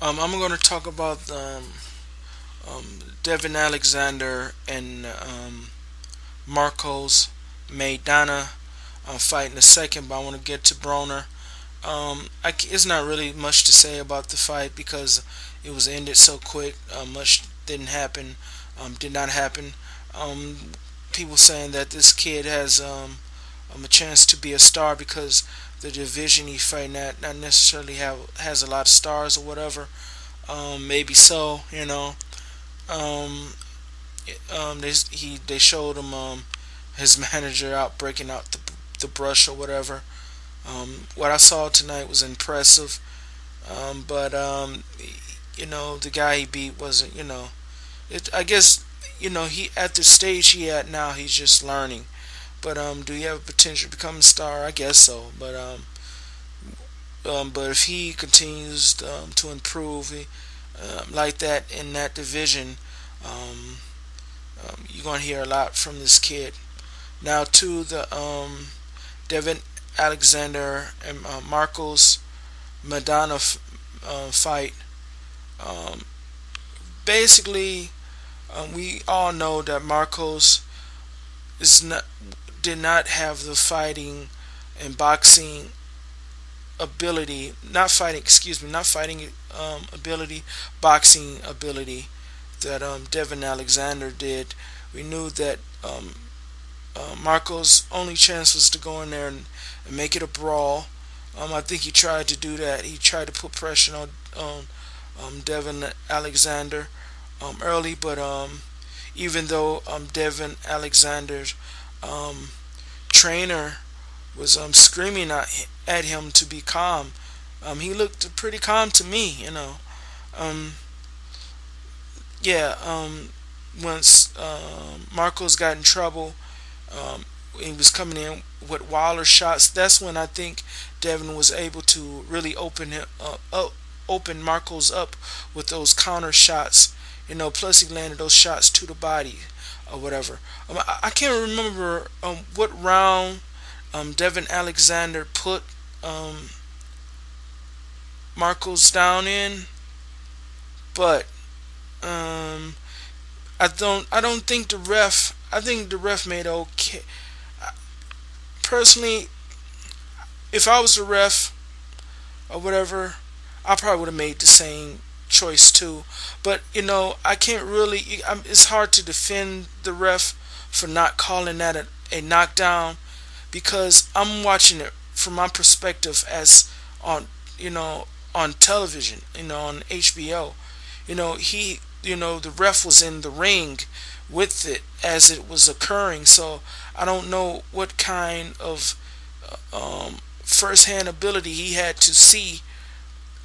I'm going to talk about Devon Alexander and Marcos Maidana fight in a second, but I want to get to Broner. It's not really much to say about the fight because it was ended so quick. Much didn't happen, did not happen. Um, People saying that this kid has a chance to be a star because the division he fighting at not necessarily has a lot of stars or whatever. Maybe so, you know. Um, they showed him his manager out breaking out the brush or whatever. What I saw tonight was impressive, but the guy he beat wasn't. I guess he at the stage he at now he's just learning. But do he have potential to become a star? I guess so. But if he continues to improve like that in that division, um, you're gonna hear a lot from this kid. Now to the Devin Alexander and Marcos Maidana fight. Um, Basically, we all know that Marcos is not did not have the fighting and boxing ability, not fighting, excuse me, not fighting ability, boxing ability that Devin Alexander did. We knew that Marco's only chance was to go in there and make it a brawl. I think he tried to do that. He tried to put pressure on Devin Alexander early, but even though Devin Alexander's um, trainer was screaming at him to be calm, he looked pretty calm to me. Um, yeah, once Marcos got in trouble, he was coming in with wilder shots. That's when I think Devin was able to really open Marcos up with those counter shots. Plus he landed those shots to the body or whatever. I can't remember what round Devin Alexander put Marcos down in, but um, I don't think the ref. I think the ref made okay. Personally, if I was the ref or whatever, I probably would have made the same choice too. But I can't really. It's hard to defend the ref for not calling that a knockdown because I'm watching it from my perspective as on on television, on HBO. The ref was in the ring with it as it was occurring, so I don't know what kind of first-hand ability he had to see,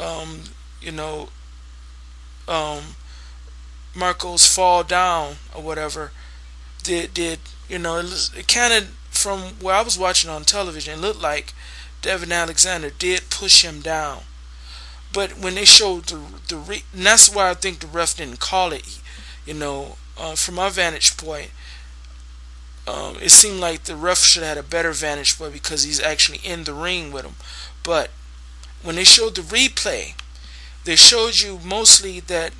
um, you know, um, Marcos fall down or whatever. Did it kind of from where I was watching on television, it looked like Devin Alexander did push him down. But when they showed and that's why I think the ref didn't call it. From my vantage point, it seemed like the ref should have had a better vantage point because he's actually in the ring with him. But when they showed the replay, they showed you mostly that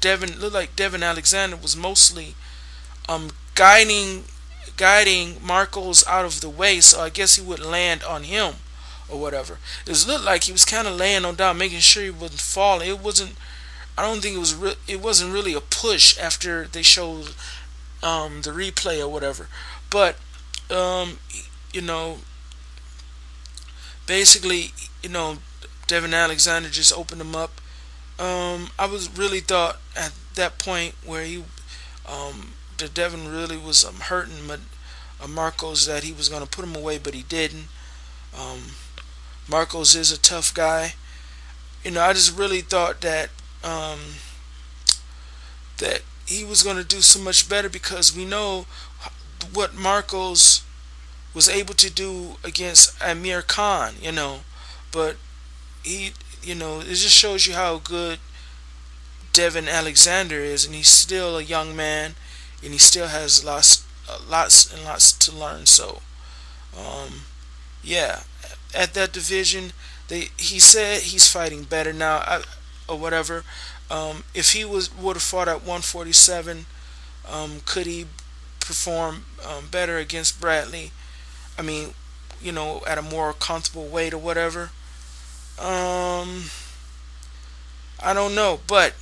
Devin looked like Devin Alexander was mostly guiding Marcos out of the way, so I guess he would land on him or whatever. It looked like he was kind of laying on down, making sure he wasn't falling. It wasn't. I don't think it was. It wasn't really a push after they showed the replay or whatever. But um, you know, basically, Devin Alexander just opened him up. I was really thought at that point where that Devin really was hurting Marcos, that he was going to put him away, but he didn't. Um, Marcos is a tough guy. I just really thought um, that he was going to do so much better because we know what Marcos was able to do against Amir Khan. But he, it just shows you how good Devin Alexander is, and he's still a young man, and he still has lots and lots to learn. So, yeah, at that division, he said he's fighting better now. or whatever. If he would have fought at 147, could he perform better against Bradley? I mean, at a more comfortable weight or whatever. Um, I don't know, but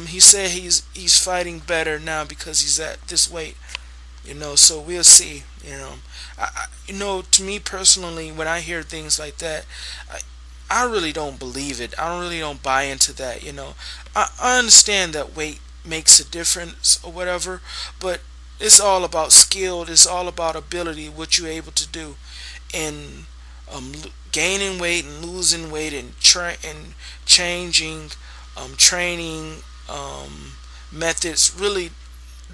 he said he's fighting better now because he's at this weight. So we'll see. To me personally, when I hear things like that, I, I really don't believe it. I really don't buy into that. I understand that weight makes a difference or whatever, but it's all about skill. It's all about ability, what you're able to do, and gaining weight and losing weight and changing training methods really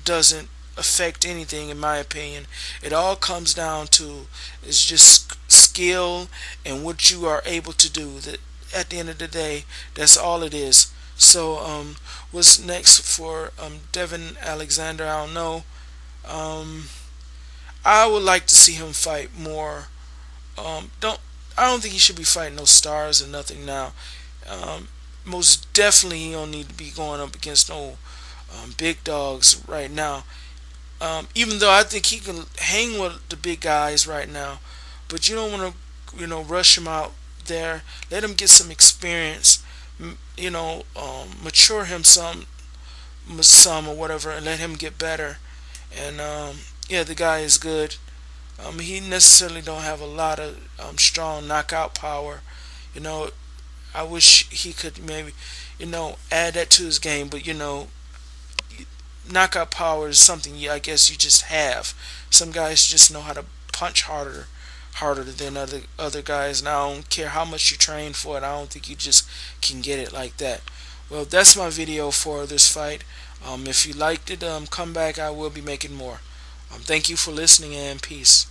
doesn't affect anything in my opinion. It all comes down to is just skill and what you are able to do. That at the end of the day, that's all it is. So what's next for Devon Alexander? I don't know. Um, I would like to see him fight more. Don't I don't think he should be fighting no stars or nothing now. Um, Most definitely he don't need to be going up against no big dogs right now. Even though I think he can hang with the big guys right now, but you don't want to, rush him out there. Let him get some experience. Mature him some or whatever, and let him get better. And yeah, the guy is good. He necessarily don't have a lot of strong knockout power. You know, I wish he could maybe, add that to his game. But knockout power is something I guess you just have. Some guys just know how to punch harder than other guys, and I don't care how much you train for it. I don't think you just can get it like that. Well, that's my video for this fight. If you liked it, come back. I will be making more. Thank you for listening and peace.